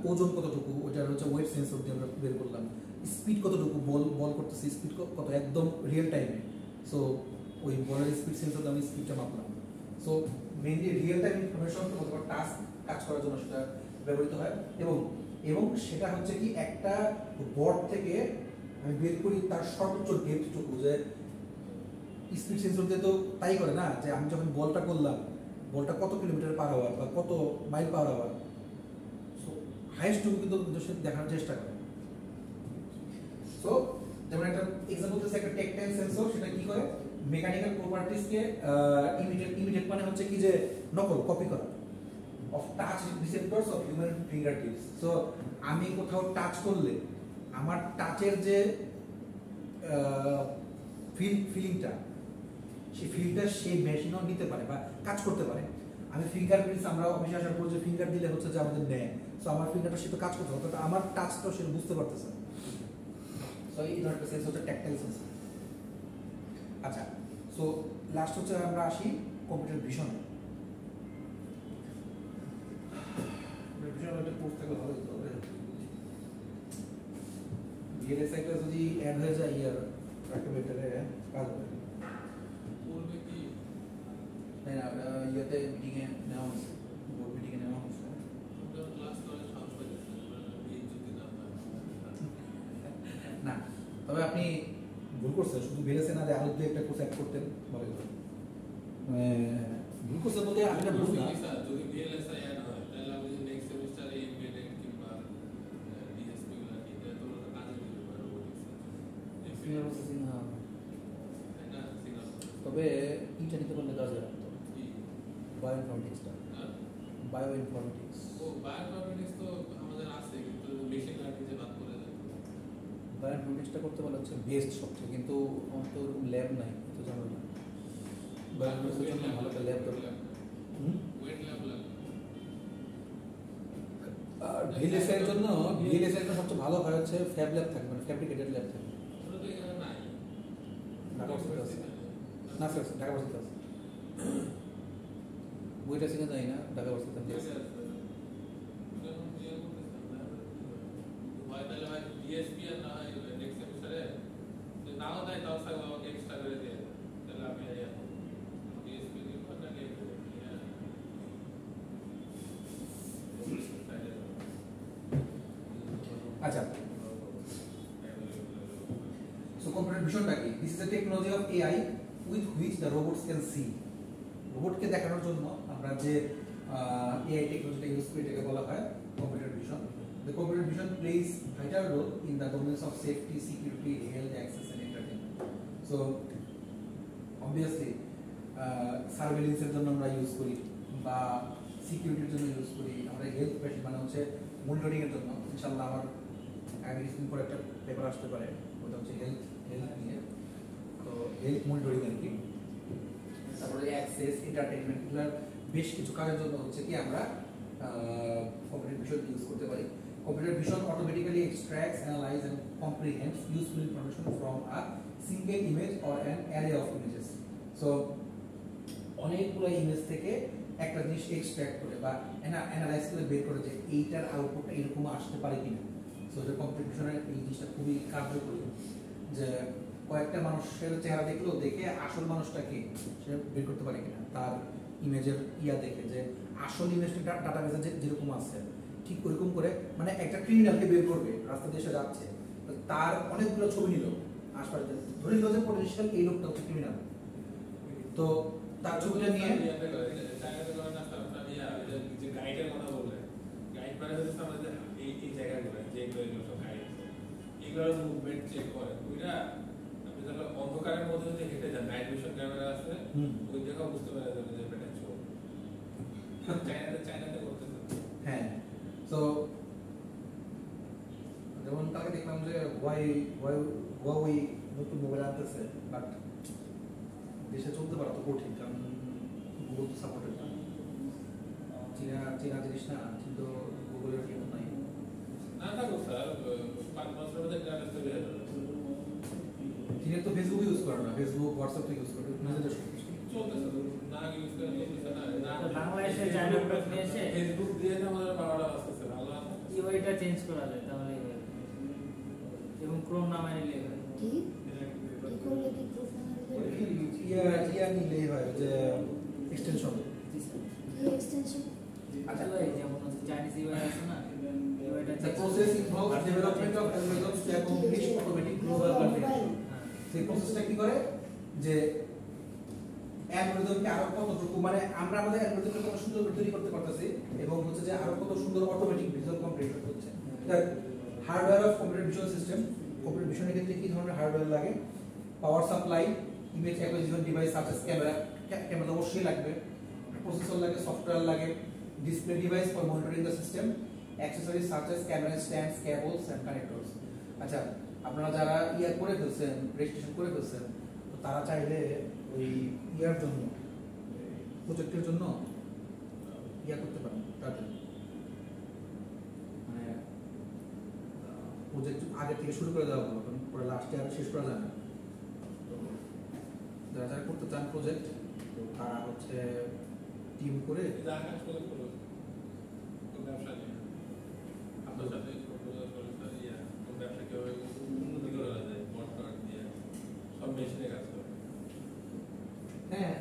ওজন কতটুকু ওটার হচ্ছে ওয়েট সেন্সর দিয়ে আমরা বের করলাম স্পিড কতটুকু বল করতেছে স্পিড কত একদম রিয়েল টাইমে সো ওই বলের স্পিড সেন্সর দিয়ে আমি স্পিডটা মাপলাম so mainly real time information অথবা টাস্ক কাজ করার জন্য সেটা ব্যবহৃত হয় এবং সেটা হচ্ছে কি একটা বোর্ড থেকে আমি বের করি তার সর্বোচ্চ ডেপথটুকু যে স্পিড সেন্সর দিয়ে তো তাই করে না যে আমি যখন বলটা করলাম বলটা কত কিলোমিটার পার আওয়ার বা কত মাইল পার আওয়ার সো হাইয়েস্টটুকু কিন্তু দেখানোর চেষ্টা করে সো যেমন একটা এক্সাম্পল দিচ্ছে একটা টেকটাইল সেন্সর সেটা কি করে মেকানিক্যাল প্রপার্টিজকে ইমিডিয়েট মানে হচ্ছে কি যে নকল কপি করা of touch receptors of human fingertips so আমি কোথাও টাচ করলে আমার টাচের যে ফিলিংটা সেই ফিলটা সেই মেশিনও নিতে পারে বা কাজ করতে পারে আমি ফিঙ্গারপ্রিন্টস আমরা অফিসে আসার পর যে ফিঙ্গার দিলে হচ্ছে যে আমাদের নেয় সো আমার ফিঙ্গারটা সে তো কাজ করতে হবে আমার টাচটাও সে বুঝতে পারতেছে সো এই ধরনের সেন্স হচ্ছে ট্যাকটাইল সেন্সর আচ্ছা সো লাস্ট হচ্ছে আমরা আসি কম্পিউটার ভিশন ভিশন একটা কোর্স থাকলে ভালো হতো ভিএলএসআইটা যদি অ্যাড হয়ে যায় ইয়ার রাকেবেটারে কাজ হবে না ইয়াতে মিটিংয়ে নেওয়া হচ্ছে বোর্ড মিটিংয়ে নেওয়া হচ্ছে না তবে আপনি ভুল করছেন শুধু বেলেছে না যে আরো দু একটা কোর্স অ্যাড করতেন বলে ভুল করছেন বলতে আমি না ভুল না যদি বিএলএসআই অ্যাড হয় তাহলে আমি নেক্সট সেমিস্টারে এমবিএড কিংবা ডিএসপি গুলো কিনতে তো কাজে দিতে পারবো সিনিয়র প্রসেসিং হ্যাঁ না সিগন্যাল তবে ইটা নিতে পারলে কাজে লাগতো বায়োইনফরমেটিক্সটা বায়োইনফরমেটিক্স ও বায়োইনফরমেটিক্স তো আমাদের আছে কিন্তু মেশিন লার্নিং এ বাদ করে দেয় বায়োইনফরমেটিক্সটা করতে পারলে হচ্ছে বেস্ট সবচেয়ে কিন্তু আমার তো ল্যাব নাই তো জানো না বায়োইনফরমেটিক্সের জন্য ভালো একটা ল্যাব দরকার ওয়েট ল্যাব লাগে আর ভিএলএসআই এর জন্য সবচেয়ে ভালো হয় হচ্ছে ফ্যাব ল্যাব থাকে মানে ফ্যাব্রিকেটেড ল্যাব থাকে ওটা তো এখানে নাই ঢাকা ভার্সিটি আছে না স্যার ঢাকা ভার্সিটি আছে বইটা সিনে যাই না ঢাকা ভার্সিটি আছে ডিএসপি আর না হয় নেক্সট সেমিস্টারে নাও দেয় তাও আমাকে এক্সট্রা করে দিয়ে তাহলে আমি ডিএসপি দিব না আচ্ছা, so computer vision টা কি? This is a technology of AI with which the robots can see. রোবটকে দেখানোর জন্য আমরা যে AI টেকনোলজিটা ইউজ করি এটাকে বলা হয় computer vision. The computer vision plays vital role in the domains of safety, security, health, access and entertainment. So obviously সার্ভেইলেন্সের জন্য আমরা ইউজ করি বা সিকিউরিটির জন্য ইউজ করি, আমরা হেলথ পেশেন্ট মানে হচ্ছে মনিটরিং এর জন্য। ইনশাআল্লাহ আমার আগামী কিছুদিন পরে একটা পেপার আসতে পারে, ওটা হচ্ছে হেলথ নিয়ে, তো হেলথ মনিটরিং আর কি। তারপরে অ্যাক্সেস, এন্টারটেইনমেন্ট, এগুলোর বেশ কিছু কাজের জন্য হচ্ছে কি আমরা কম্পিউটার ভিশন ইউজ করতে পারি। Computer vision automatically extracts, analyse and comprehends useful information from a single image or an array of images. So অনেকগুলো ইমেজ থেকে একটা জিনিস এক্সট্রাক্ট করে বা অ্যানালাইজ করে বের করে যে এইটার আউটপুটটা এরকম আসতে পারে কিনা। সো এটা কম্পিউটার ভিশনের এই জিনিসটা খুবই কার্যকরী, যে কয়েকটা মানুষের চেহারা দেখলো, দেখে আসল মানুষটা কে সে বের করতে পারে কিনা, তার ইমেজের দেখে যে আসল ইমেজটা ডাটাবেজে যেরকম আছে ঠিক ওরকম করে, মানে একটা ক্রিমিনালকে বের করবে রাস্তা দিয়ে সে যাচ্ছে, তার অনেকগুলো ছবি নিল আশপাশে, ধরে নিল যে পটেনশিয়াল এই লোকটা হচ্ছে ক্রিমিনাল, তো তার ছবিটা নিয়ে গাইডের কথা বললেন, গাইড মানে হচ্ছে আমাদের এই জায়গাগুলো যেগুলো সব গাইড এগুলোর মুভমেন্ট চেক করে। ওইটা আপনি তাহলে অন্ধকারের মধ্যে যদি হেঁটে যান, নাইট ভিশন ক্যামেরা আছে, ওই জায়গা বুঝতে পারা যাবে যে এটা চোর। চায়নাতে করতেছে। হ্যাঁ, তো যেমন তাকে দেখলাম যে ওয়াই নতুন মোবাইল আনতেছে, বাট দেশে চলতে পারা তো কঠিন, কারণ গুগল তো সাপোর্টেড না। চীনা জিনিস না, কিন্তু গুগলের কেউ নাই। না থাকো স্যার, 5 বছরের মধ্যে একটা তৈরি হয়ে যাবে। চীনের তো ফেসবুক ইউজ করে না, ফেসবুক হোয়াটসঅ্যাপ তো ইউজ করে নিজেদের চলতেছে না, ইউজ করে চলতেছে না। বাংলাদেশে চায়না প্রোডাক্ট নিয়ে এসে ফেসবুক দিয়ে আমাদের বারোটা আসতেছে, ভালো আছে। ইউআইটা চেঞ্জ করা যায় তাহলে, এবং ক্রোম নামে নিলে কি করলে কি ইয়া নিলেই হয় যে এক্সটেনশন। কি এক্সটেনশন? আচ্ছা, যেমন হচ্ছে চাইনিজ ইউআই আছে না, ইউআইটা the process involves development of algorithms to accomplish automatic global configuration. সেই প্রসেসটা কি করে যে অ্যালগরিদমকে আরো কতটুকু, মানে আমরা আমাদের অ্যালগরিদমকে কত সুন্দর করে তৈরি করতে পারতেছি, এবং হচ্ছে যে আরো কত সুন্দর অটোমেটিক ভিজুয়াল কম্পিউটার হচ্ছে। Hardware of computer visual system, computer ভিশনের ক্ষেত্রে কি ধরনের হার্ডওয়্যার লাগে? Power supply, image acquisition device such as camera অবশ্যই লাগবে, প্রসেসর লাগে, সফটওয়্যার লাগে, display device for monitoring the system, accessories such as camera stands, cables and connectors. আচ্ছা, আপনারা যারা করে ফেলছেন, রেজিস্ট্রেশন করে ফেলছেন, তো তারা চাইলে ওই জন্য, প্রজেক্টের জন্য করতে পারেন, তাদের মানে প্রজেক্ট আগে থেকে শুরু করে দেওয়া ভালো, কারণ পরে লাস্টে আর শেষ করা যায় না। তো যারা যারা করতে চান প্রজেক্ট, তো তারা হচ্ছে টিম করে আকাশ করে করো ব্যবসা নিয়ে আপনার সাথে ব্যবসা কিভাবে উন্নতি করা যায়, বটকার্ড দিয়ে সব মেশিনে কাজ করে। হ্যাঁ,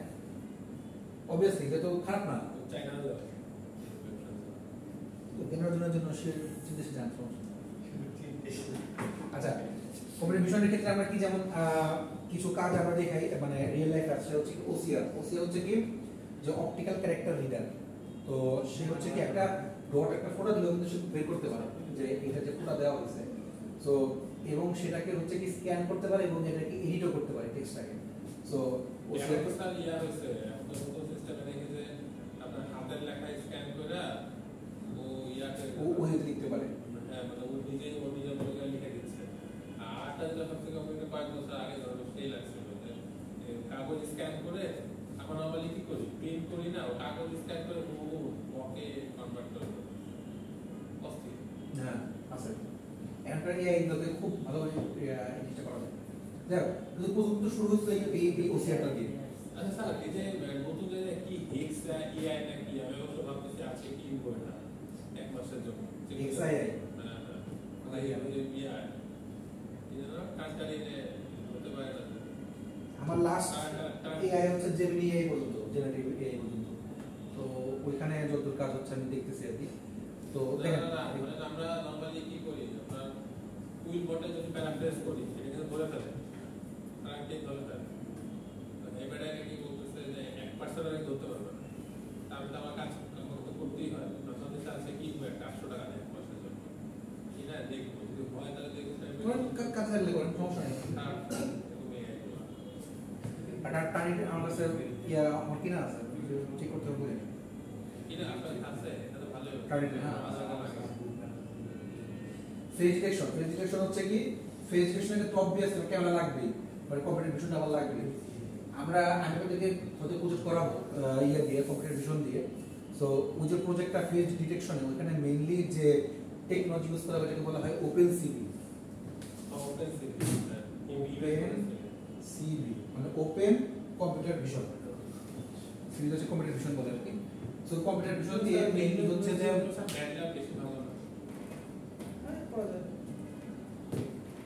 অবভিয়াসলি এটা তো খারাপ না, চাইনা কেনার জন্য সে চিন্তা সে জানতো। আচ্ছা, কম্পিউটার ভিশনের ক্ষেত্রে আমরা কি যেমন কিছু কাজ আমরা দেখাই, মানে রিয়েল লাইফ কাজ, সেটা হচ্ছে ওসিআর। ওসিআর হচ্ছে কি যে অপটিক্যাল ক্যারেক্টার রিডার। তো সে হচ্ছে কি একটা ডট, একটা ফটো দিলেও কিন্তু সে বের করতে পারে যে এটা যে ফটো দেওয়া হয়েছে। সো এবং সেটাকে হচ্ছে কি স্ক্যান করতে পারে এবং এটাকে এডিটও করতে পারে টেক্সটটাকে। সো ওসিআর তো স্যার ইয়া হয়েছে, আপনার নতুন সিস্টেমে দেখে যে আপনার হাতের লেখা স্ক্যান করে ও ইয়াতে ওই লিখতে পারে। হ্যাঁ, মানে ও নিজের বলে লিখে দিচ্ছে। আরটা যেটা সবথেকে কম্পিউটার কয়েক বছর আগে ধরো সেই লাগছিল যে কাগজ স্ক্যান করে আমরা নর্মালি কি করি, প্রিন্ট করি না, ও কাগজ স্ক্যান করে ও ওকে কনভার্ট করে অস্থির। হ্যাঁ আছে, এন্টার এআই গুলোতে খুব ভালোভাবে জিনিসটা করা যায়। দেখো, কিন্তু প্রযুক্তি তো শুরু হচ্ছে এই ওসিআরটা দিয়ে। আচ্ছা স্যার, এই যে নতুন যে কি এক্স এআই না কি, আমি অবশ্য ভাবতেছি আছে কি করে না 1 মাসের জন্য এক্সআই মানে ইয়া কান্ট্রিতে হতে পারে না। আমার লাস্ট এআই হচ্ছে জেমিনি এআই পর্যন্ত, জেনারেটিভ এআই পর্যন্ত। তো ওইখানে যত কাজ হচ্ছে আমি দেখতেছি আর কি। তো দেখেন আমরা নরমালি কি করি, আমরা অ্যানালাইসিস করি সেটা কিন্তু ধরে ফেলে, তারা ঠিক ধরে ফেলে। এবারে কি বলতেছে যে 1% আগে ধরতে পারবে না, তাহলে তো আমার কাজ করতেই হয়। তখন তো চান্সে কি হবে, 800 টাকা নেয় 1 মাসের জন্য, এটা দেখবো যদি হয় তাহলে দেখবো কাজ লাগলে করেন, সমস্যা নেই। আর টার্গেট আমার কাছে আমার কিনা আছে, ঠিক করতে হবে। কিনা আপনার আছে, এটা তো ভালো টার্গেট হ্যাঁ। ফেজ ডিটেকশন হচ্ছে কি, ফেজ ডিটেকশনে তো অবভিয়াস ক্যামেরা লাগবেই, মানে কম্পিউটার ভিশন আবার লাগবে। আমি আপনাদেরকে হয়তো প্রজেক্ট করাবো ইয়ে দিয়ে, কম্পিউটার ভিশন দিয়ে। সো ওই যে প্রজেক্টটা ফেজ ডিটেকশনে, ওখানে মেইনলি যে টেকনোলজি ইউজ করা হয় যেটাকে বলা হয় ওপেন সিবি, মানে ওপেন কম্পিউটার ভিশন। সিবি হচ্ছে কম্পিউটার ভিশন বলে আর কি। সো কম্পিউটার ভিশন দিয়ে মেইনলি হচ্ছে যে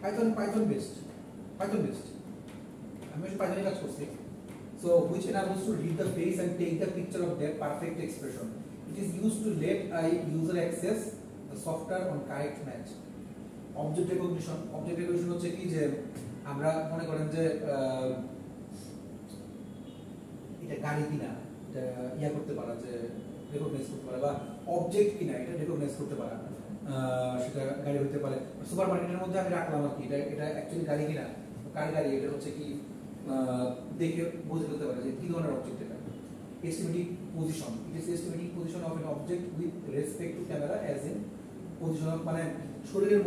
পাইথন বেসড আমি পাইথনে কাজ করছি। So which enables to read the face and take the picture of their perfect expression. It is used to let a user access the software on correct match. Object recognition হচ্ছে কি যে আমরা মনে করেন যে এটা গাড়ি কিনা, এটা ইয়া করতে পারা, যে রেকগনাইজ করতে পারা, বা অবজেক্ট কিনা এটা রেকগনাইজ করতে পারা, সেটা গাড়ি হতে পারে। সুপারমার্কেটের মধ্যে আমি রাখলাম আর কি, এটা অ্যাকচুয়ালি গাড়ি কিনা, কার গাড়ি, এটা হচ্ছে কি দেখে বুঝে ফেলতে পারে যে কি ধরনের অবজেক্ট এটা। Estimating position, it is estimating position of an object with respect to camera as in position, মানে শরীরের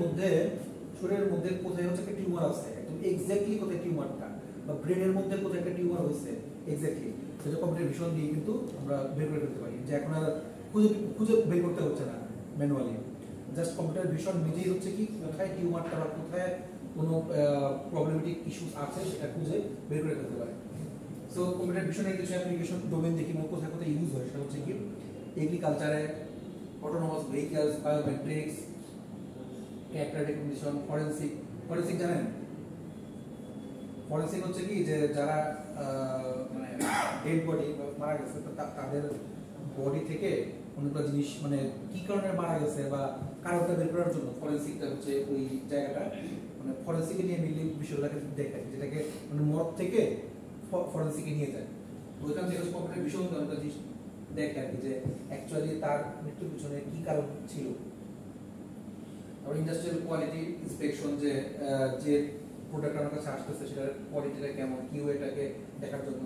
মধ্যে কোথায় হচ্ছে একটা টিউমার আছে, একদম এক্স্যাক্টলি কোথায় টিউমারটা, বা ব্রেনের মধ্যে কোথায় একটা টিউমার হয়েছে এক্স্যাক্টলি, সেটা কম্পিউটার ভিশন দিয়ে কিন্তু আমরা বের করে ফেলতে পারি। যে এখন আর খুঁজে বের করতে হচ্ছে না ম্যানুয়ালি, জাস্ট কম্পিউটার ভিশন নিজেই হচ্ছে কি কোথায় টিউমারটা বা কোথায় কোনো প্রবলেমেটিক ইস্যুস আছে সেটা খুঁজে বের করে ফেলতে পারে। সো কম্পিউটার ভিশনের কিছু অ্যাপ্লিকেশন ডোমেন দেখি কোথায় কোথায় ইউজ হয়, সেটা হচ্ছে কি এগ্রিকালচারে, autonomous vehicles, biometrics, character recognition, forensic জানেন? ফরেনসিক হচ্ছে কি যে যারা মানে ডেড বডি মারা গেছে তাদের বডি থেকে অনেকটা জিনিস, মানে কি কারণে মারা গেছে বা কারণটা বের করার জন্য ফরেনসিকটা হচ্ছে ওই জায়গাটা, মানে ফরেনসিকে নিয়ে মিলিয়ে বিষয়গুলোকে দেখায়, যেটাকে মানে মর্গ থেকে ফরেনসিকে নিয়ে যায়। ওইখান থেকে কম্পিউটার বিষয় অনেকটা জিনিস দেখে আর কি, যে অ্যাকচুয়ালি তার মৃত্যুর পিছনে কি কারণ ছিল। আর ইন্ডাস্ট্রিয়াল কোয়ালিটি ইন্সপেকশন, যে প্রোডাক্ট আমার কাছে আসতেছে সেটার কোয়ালিটিটা কেমন, কিউএটাকে দেখার জন্য।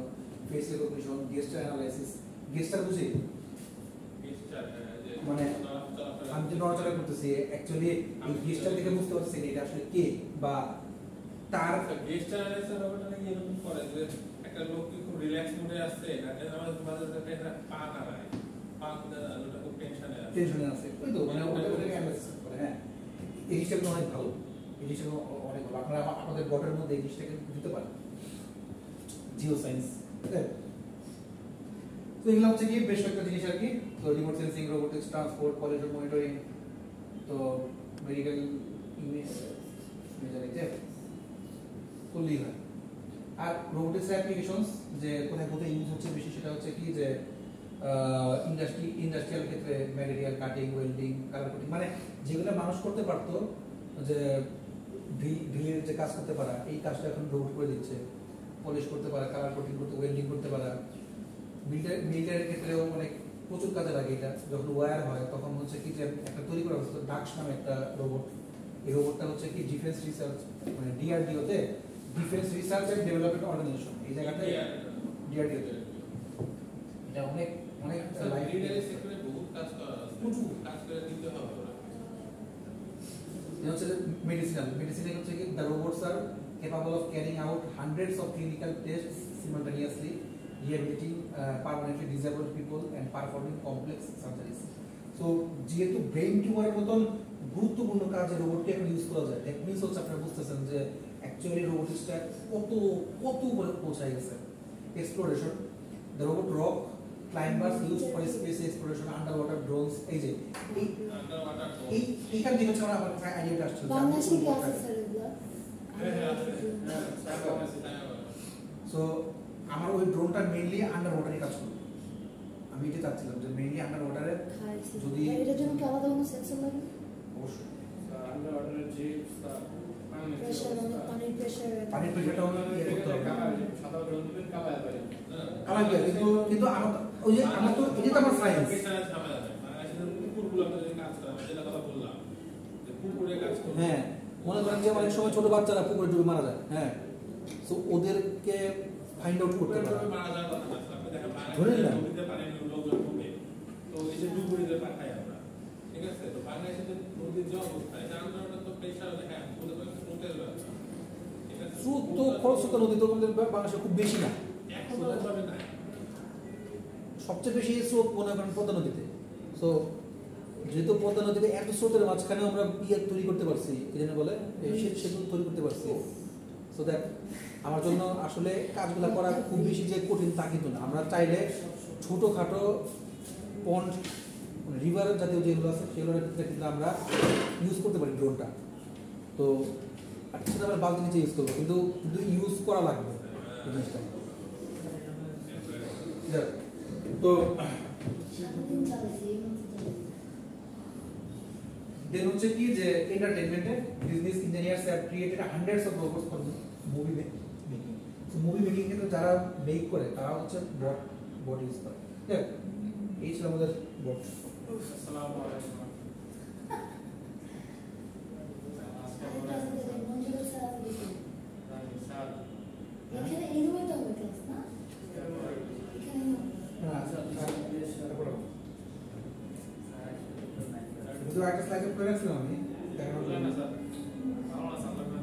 ফেস রিকগনিশন, গেস্টার অ্যানালাইসিস, গেস্টার বুঝি মানে আমি যে নড়াচড়া করতেছি অ্যাকচুয়ালি এই গেস্টার দেখে বুঝতে পারছি এটা আসলে কে, বা তার গেস্টার অ্যানালাইসিস ব্যাপারটা নাকি এরকম করে যে একটা লোক কি খুব রিল্যাক্স মুডে আছে, নাকি আমার মাঝে মাঝে একটা পা নাড়ায়, পা ওটা খুব টেনশনে আছে, ওই তো মানে ওটাকে অ্যানালাইসিস করে। হ্যাঁ, এই জিনিসটা অনেক ভালো, এই জিনিসটা অনেক ভালো। আপনারা আমাদের বটের মধ্যে এই জিনিসটাকে দিতে পারেন, জিও সায়েন্স। তো এগুলো হচ্ছে কি বেশ কয়েকটা জিনিস আর কি। তো রিমোট সেন্সিং, রোবোটিক্স, ট্রান্সপোর্ট, কলেজের মনিটরিং, তো মেডিকেল ইমেজারিতে করলেই হয়। আর রোবোটিক্স অ্যাপ্লিকেশনস যে কোথায় কোথায় ইউজ হচ্ছে বেশি, সেটা হচ্ছে কি যে ইন্ডাস্ট্রিয়াল ক্ষেত্রে material cutting, welding, colour coating, মানে যেগুলো মানুষ করতে পারতো, যে ড্রিলের যে কাজ করতে পারা, এই কাজটা এখন রোবট করে দিচ্ছে। পলিশ করতে পারা, কালার কোটিং করতে, ওয়েল্ডিং করতে পারা। মিলিটারির ক্ষেত্রেও অনেক প্রচুর কাজে লাগে এটা। যখন ওয়্যার হয় তখন হচ্ছে কি যে একটা তৈরি করা হচ্ছে ডাক্স নামে একটা রোবট। এই রোবটটা হচ্ছে কি ডিফেন্স রিসার্চ, মানে ডিআরডিওতে, defence research and development organisation, এই জায়গাতে ডিআরডিওতে এটা অনেক মিলিটারি সেক্টরে বহুত কাজ করা আছে, প্রচুর কাজ করে দিতে হবে। এটা হচ্ছে মেডিসিনে হচ্ছে কি the robots are capable of carrying out hundreds of clinical tests simultaneously, rehabilitating permanently disabled people and performing complex surgeries. So যেহেতু ব্রেন টিউমারের মতন গুরুত্বপূর্ণ কাজে রোবটকে এখন ইউজ করা যায়, দ্যাট মিনস হচ্ছে আপনারা বুঝতেছেন যে অ্যাকচুয়ালি রোবোটিক্সটা কত পৌঁছায় গেছে। Exploration, the robot rock climbers used for space exploration, underwater drones, এই যে এইখান থেকে হচ্ছে আমার কাছে আইডিয়াটা আসছে। বাংলাদেশে কি আছে স্যার এগুলো? সো আমার ওই ড্রোনটা মেইনলি আন্ডার ওয়াটারে কাজ করবে। আমি এটা চাচ্ছিলাম যে মেইনলি আন্ডার ওয়াটারে যদি এটার জন্য কি আলাদা কোনো সেন্সর লাগে? অবশ্যই আন্ডার ওয়াটারের যে প্রেশার অনেক পানির প্রেশার পানির প্রেশারটা ইয়ে করতে হবে। সাদা গ্রহণ দিবেন কাবায় পারে আমার কি কিন্তু কিন্তু আমার ওই যে আমার তো এটা তো আমার সায়েন্স। পেশায় ঝামেলা নাই বাংলাদেশের কুকুরগুলোতে যে কাজ করে আমি যেটা কথা বললাম যে কুকুরে কাজ করে হ্যাঁ মনে করেন যে অনেক সময় ছোট বাচ্চারা পুকুরে ডুবে মারা যায়, হ্যাঁ, তো ওদেরকে ফাইন্ড আউট করতে কুকুরে পারে। মারা যাওয়ার কথা না আপনি দেখেন ধরে বাংলাদেশে নিলাম। নদীতে পানি লোকজন ঢুকে তো এই যে ডুবুরিতে পাঠাই আমরা ঠিক আছে তো বাংলাদেশে যে নদীর যে অবস্থা এটা আন্দোলনটা তো প্রেশার হ্যাঁ বলতে পারেন স্রোতের ব্যাপার ঠিক আছে স্রোত তো খরস্রোতা নদী তো আমাদের বাংলাদেশে খুব বেশি না, এখন তো ওইভাবে নাই সবচেয়ে বেশি স্রোত মনে করেন পদ্মা নদীতে। সো যেহেতু পদ্মা নদীতে এত স্রোতের মাঝখানে আমরা ইয়ে তৈরি করতে পারছি, কি জানি বলে এই সেতু তৈরি করতে পারছি। সো দ্যাট আমার জন্য আসলে কাজগুলো করা খুব বেশি যে কঠিন তা কিন্তু না। আমরা চাইলে ছোটোখাটো পন্ড রিভার জাতীয় যেগুলো আছে সেগুলোর ক্ষেত্রে কিন্তু আমরা ইউজ করতে পারি ড্রোনটা। তো আর সেটা আমরা বালতি নিচে ইউজ করবো, কিন্তু কিন্তু ইউজ করা লাগবে এই জিনিসটা। যাক, তো সারাদিন চালাইছি এই মতো চালাইছি দেন হচ্ছে কি যে এন্টারটেইনমেন্টে business engineers have created hundreds of robots for movie making. তো মুভি মেকিং কিন্তু যারা মেক করে তারা হচ্ছে বট ইউজ করে। দেখ এই ছিল আমাদের বট। আসসালামু আলাইকুম আরেকটা আছে যে মঞ্জুর স্যার আছে দেখুন। স্যার এখানে এই রুমে তো হবে ক্লাস না এখানে হবে। হ্যাঁ তারপর কিন্তু একটা স্লাইডে করে রাখছিলাম আমি দেখানোর জন্য। না স্যার ভালো না স্যার লাগবে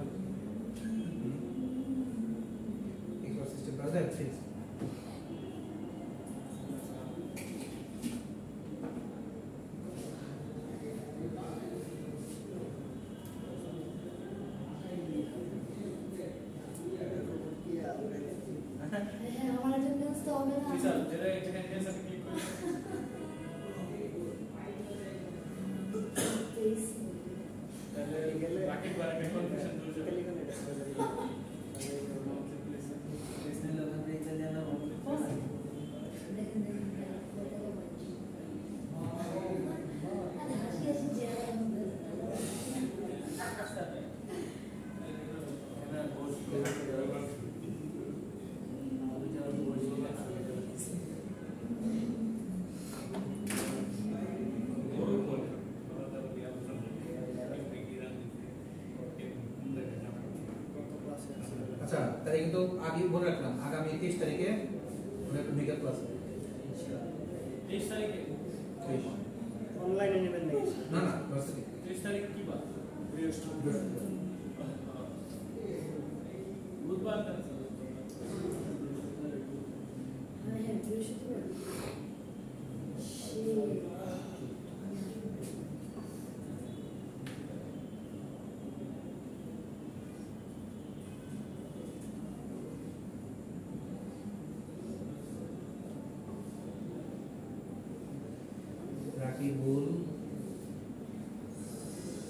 এক্সপার্ট সিস্টেম ব্রাদার প্লিজ। হ্যাঁ আমার অ্যাটেন্ডেন্স তো হবে না জি স্যার যেটা এখানে ক্লিক করুন প্লিজ তাহলে রাকিব ভাই একটা কনফিউশন চলছে দেখেন হাসি হাসি চেহারা আচ্ছা তাহলে কিন্তু আগে বলে রাখলাম আগামী 23 তারিখে একটা মেগা ক্লাস হবে। 23 তারিখে অনলাইনে নেবেন নাকি না না ভার্সিটি 23 তারিখ কি বার বৃহস্পতিবার বুধবার না হ্যাঁ বৃহস্পতিবার রাকিবুল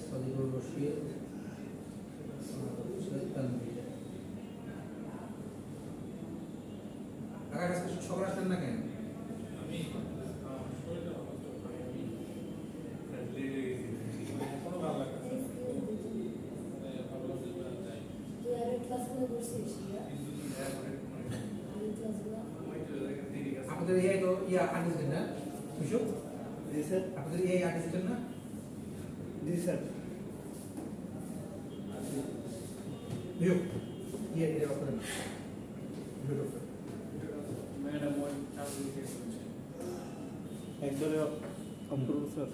সলিমুর রশিদ তানভীর কাকা কাছে সকাল আসলেন না কেন? আমি শরীরটা অসুস্থ আমি ফ্রেন্ডলি কোনো ভালো লাগে না ভালো লাগছে যাই তুই আরেক ক্লাসগুলো করছিস আরেক ক্লাসগুলো আপনাদের এই তো ইয়া আর্টিস্ট না বিশু জি স্যার আপনাদের এই আর্টিস্ট না জি স্যার বিশু ইয়ে এটা আপনাদের বিশু ম্যাডাম ওই চাকরি দিয়ে করেছে একবারে অফ করুন স্যার